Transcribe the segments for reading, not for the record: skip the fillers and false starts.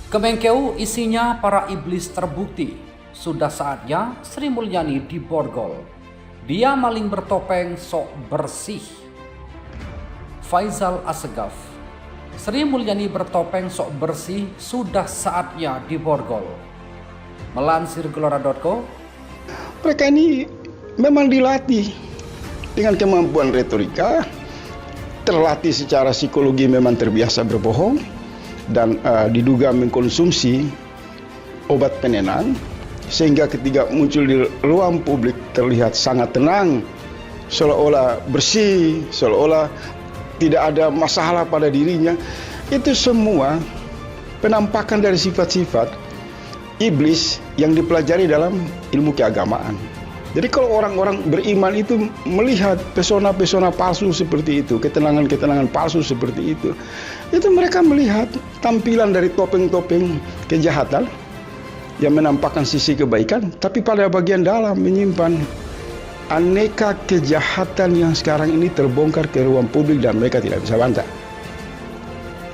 Kemenkeu isinya para iblis terbukti. Sudah saatnya Sri Mulyani diborgol. Dia maling bertopeng sok bersih. Faisal Assegaf. Sri Mulyani bertopeng sok bersih, sudah saatnya diborgol. Melansir Gelora.co, mereka ini memang dilatih dengan kemampuan retorika, terlatih secara psikologi, memang terbiasa berbohong, dan diduga mengkonsumsi obat penenang, sehingga ketika muncul di ruang publik terlihat sangat tenang, seolah-olah bersih, seolah-olah tidak ada masalah pada dirinya. Itu semua penampakan dari sifat-sifat iblis yang dipelajari dalam ilmu keagamaan. Jadi kalau orang-orang beriman itu melihat pesona-pesona palsu seperti itu, ketenangan-ketenangan palsu seperti itu mereka melihat tampilan dari topeng-topeng kejahatan yang menampakkan sisi kebaikan, tapi pada bagian dalam menyimpan aneka kejahatan yang sekarang ini terbongkar ke ruang publik dan mereka tidak bisa bantah.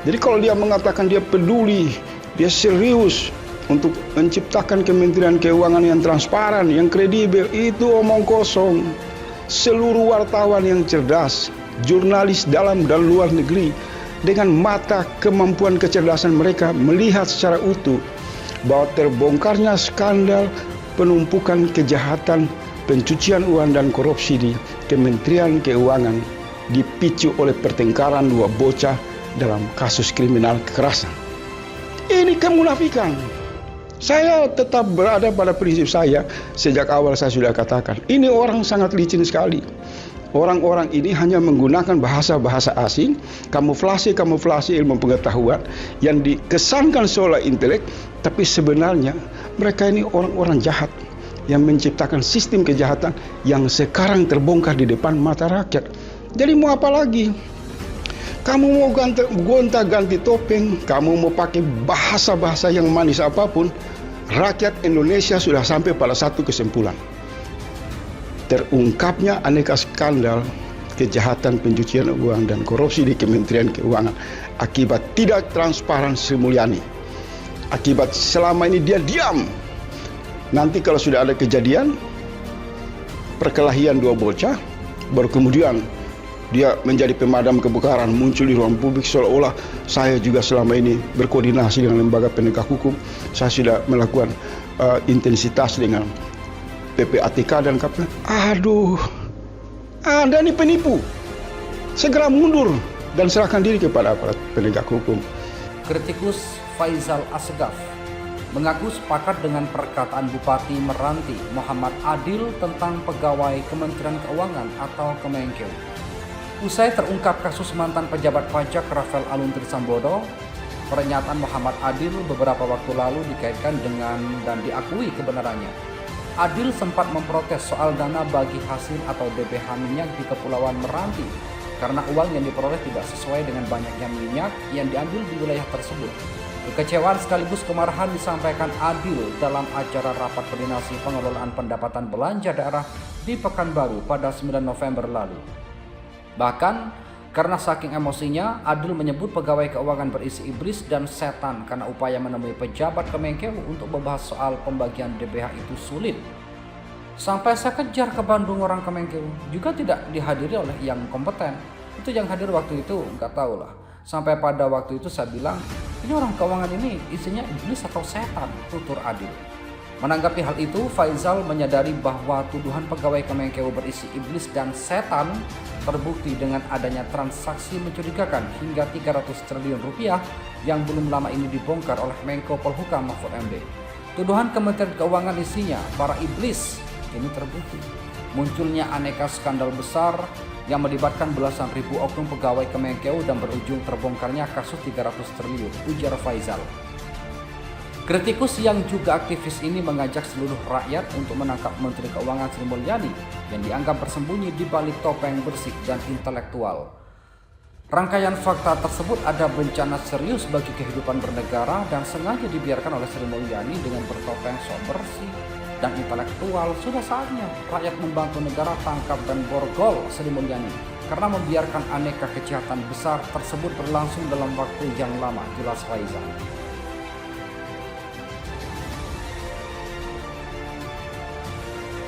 Jadi kalau dia mengatakan dia peduli, dia serius untuk menciptakan Kementerian Keuangan yang transparan, yang kredibel, itu omong kosong. Seluruh wartawan yang cerdas, jurnalis dalam dan luar negeri, dengan mata kemampuan kecerdasan mereka melihat secara utuh bahwa terbongkarnya skandal penumpukan kejahatan, pencucian uang dan korupsi di Kementerian Keuangan dipicu oleh pertengkaran dua bocah dalam kasus kriminal kekerasan. Ini kemunafikan. Saya tetap berada pada prinsip saya. Sejak awal saya sudah katakan, ini orang sangat licin sekali. Orang-orang ini hanya menggunakan bahasa-bahasa asing, kamuflase ilmu pengetahuan yang dikesankan seolah intelek, tapi sebenarnya mereka ini orang-orang jahat yang menciptakan sistem kejahatan yang sekarang terbongkar di depan mata rakyat. Jadi mau apa lagi? Kamu mau gonta-ganti topeng, kamu mau pakai bahasa-bahasa yang manis apapun, rakyat Indonesia sudah sampai pada satu kesimpulan. Terungkapnya aneka skandal kejahatan pencucian uang dan korupsi di Kementerian Keuangan akibat tidak transparan Sri Mulyani. Akibat selama ini dia diam. Nanti kalau sudah ada kejadian perkelahian dua bocah, baru kemudian dia menjadi pemadam kebakaran, muncul di ruang publik seolah-olah saya juga selama ini berkoordinasi dengan lembaga penegak hukum. Saya sudah melakukan intensitas dengan PPATK dan KPK. Aduh, Anda ini penipu. Segera mundur dan serahkan diri kepada aparat penegak hukum. kritikus Faisal Assegaf mengaku sepakat dengan perkataan Bupati Meranti Muhammad Adil tentang pegawai Kementerian Keuangan atau Kemenkeu. Usai terungkap kasus mantan pejabat pajak Rafael Alun Trisambodo, pernyataan Muhammad Adil beberapa waktu lalu dikaitkan dengan dan diakui kebenarannya. Adil sempat memprotes soal dana bagi hasil atau DBH minyak di Kepulauan Meranti karena uang yang diperoleh tidak sesuai dengan banyaknya minyak yang diambil di wilayah tersebut. Kekecewaan sekaligus kemarahan disampaikan Adil dalam acara rapat koordinasi pengelolaan pendapatan belanja daerah di Pekanbaru pada 9 November lalu. Bahkan karena saking emosinya, Adil menyebut pegawai keuangan berisi iblis dan setan karena upaya menemui pejabat Kemenkeu untuk membahas soal pembagian DBH itu sulit. Sampai saya kejar ke Bandung orang Kemenkeu juga tidak dihadiri oleh yang kompeten. Itu yang hadir waktu itu nggak tahu lah. Sampai pada waktu itu saya bilang, ini orang keuangan ini isinya iblis atau setan, tutur Adil. Menanggapi hal itu, Faisal menyadari bahwa tuduhan pegawai Kemenkeu berisi iblis dan setan terbukti dengan adanya transaksi mencurigakan hingga 300 triliun rupiah yang belum lama ini dibongkar oleh Menko Polhukam Mahfud MD. Tuduhan Kementerian Keuangan isinya para iblis ini terbukti. Munculnya aneka skandal besar yang melibatkan belasan ribu oknum pegawai Kemenkeu dan berujung terbongkarnya kasus 300 triliun, ujar Faisal. Kritikus yang juga aktivis ini mengajak seluruh rakyat untuk menangkap Menteri Keuangan Sri Mulyani yang dianggap bersembunyi di balik topeng bersih dan intelektual. Rangkaian fakta tersebut ada bencana serius bagi kehidupan bernegara dan sengaja dibiarkan oleh Sri Mulyani dengan bertopeng sok bersih dan intelektual. Sudah saatnya rakyat membantu negara tangkap dan borgol Sri Mulyani karena membiarkan aneka kejahatan besar tersebut berlangsung dalam waktu yang lama, jelas Faisal.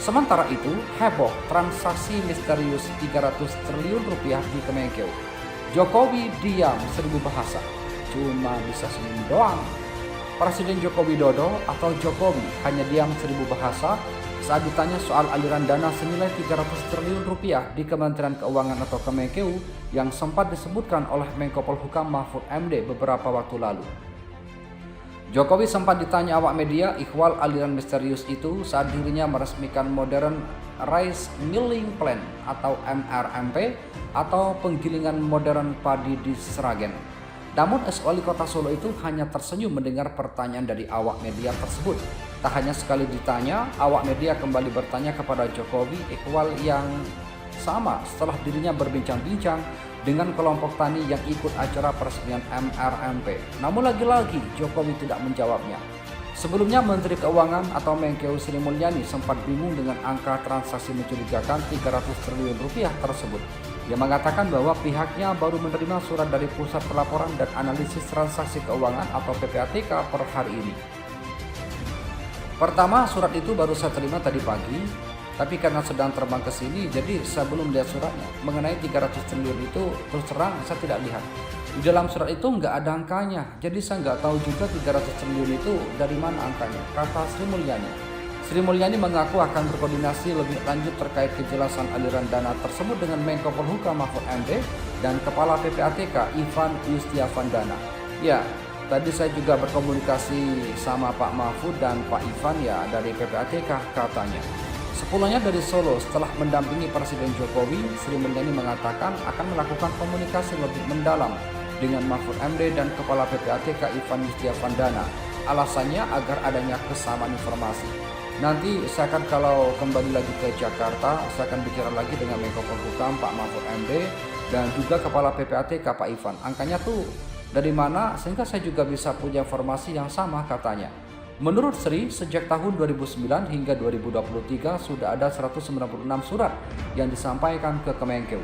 Sementara itu, heboh transaksi misterius 300 triliun rupiah di Kemenkeu. Jokowi diam 1000 bahasa, cuma bisa senyum doang. Presiden Joko Widodo atau Jokowi hanya diam 1000 bahasa saat ditanya soal aliran dana senilai 300 triliun rupiah di Kementerian Keuangan atau Kemenkeu yang sempat disebutkan oleh Menko Polhukam Mahfud MD beberapa waktu lalu. Jokowi sempat ditanya awak media ihwal aliran misterius itu saat dirinya meresmikan Modern Rice Milling Plant atau MRMP atau penggilingan modern padi di Sragen. Namun ex-wali kota Solo itu hanya tersenyum mendengar pertanyaan dari awak media tersebut. Tak hanya sekali ditanya, awak media kembali bertanya kepada Jokowi ihwal yang sama setelah dirinya berbincang-bincang dengan kelompok tani yang ikut acara peresmian MRMP. Namun lagi-lagi Jokowi tidak menjawabnya. Sebelumnya Menteri Keuangan atau Menkeu Sri Mulyani sempat bingung dengan angka transaksi mencurigakan 300 triliun rupiah tersebut. Ia mengatakan bahwa pihaknya baru menerima surat dari Pusat Pelaporan dan Analisis Transaksi Keuangan atau PPATK per hari ini. Pertama, surat itu baru saya terima tadi pagi, tapi karena sedang terbang ke sini, jadi saya belum lihat suratnya. Mengenai 300 triliun itu, terus terang saya tidak lihat. Di dalam surat itu nggak ada angkanya, jadi saya nggak tahu juga 300 triliun itu dari mana angkanya, kata Sri Mulyani. Sri Mulyani mengaku akan berkoordinasi lebih lanjut terkait kejelasan aliran dana tersebut dengan Menko Polhukam Mahfud MD dan Kepala PPATK Ivan Yustiavandana. Ya, tadi saya juga berkomunikasi sama Pak Mahfud dan Pak Ivan ya dari PPATK katanya. Sepulangnya dari Solo setelah mendampingi Presiden Jokowi, Sri Mulyani mengatakan akan melakukan komunikasi lebih mendalam dengan Mahfud MD dan Kepala PPATK Ivan Yustiavandana. Alasannya agar adanya kesamaan informasi. Nanti saya akan kalau kembali lagi ke Jakarta, saya akan bicara lagi dengan Menko Polhukam Pak Mahfud MD dan juga Kepala PPATK Pak Ivan. Angkanya tuh dari mana sehingga saya juga bisa punya informasi yang sama katanya. Menurut Sri, sejak tahun 2009 hingga 2023 sudah ada 196 surat yang disampaikan ke Kemenkeu.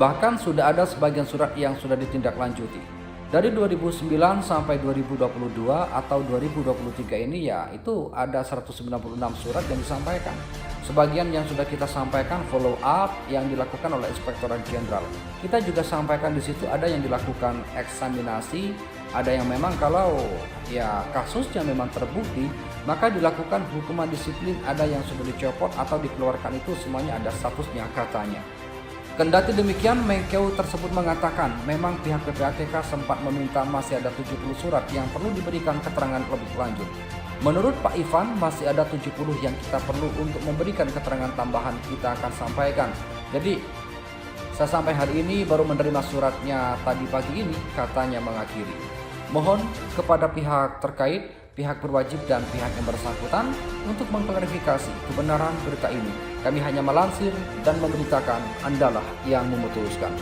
Bahkan sudah ada sebagian surat yang sudah ditindaklanjuti. Dari 2009 sampai 2022 atau 2023 ini ya itu ada 196 surat yang disampaikan. Sebagian yang sudah kita sampaikan follow up yang dilakukan oleh Inspektorat Jenderal. Kita juga sampaikan di situ ada yang dilakukan eksaminasi, ada yang memang kalau ya kasusnya memang terbukti maka dilakukan hukuman disiplin, ada yang sudah dicopot atau dikeluarkan, itu semuanya ada statusnya katanya. Kendati demikian, Menkeu tersebut mengatakan memang pihak PPATK sempat meminta masih ada 70 surat yang perlu diberikan keterangan lebih lanjut. Menurut Pak Ivan, masih ada 70 yang kita perlu untuk memberikan keterangan tambahan, kita akan sampaikan. Jadi, saya sampai hari ini baru menerima suratnya tadi pagi ini, katanya mengakhiri. Mohon kepada pihak terkait, pihak berwajib dan pihak yang bersangkutan untuk mengklarifikasi kebenaran berita ini. Kami hanya melansir dan memberitakan, Andalah yang memutuskan.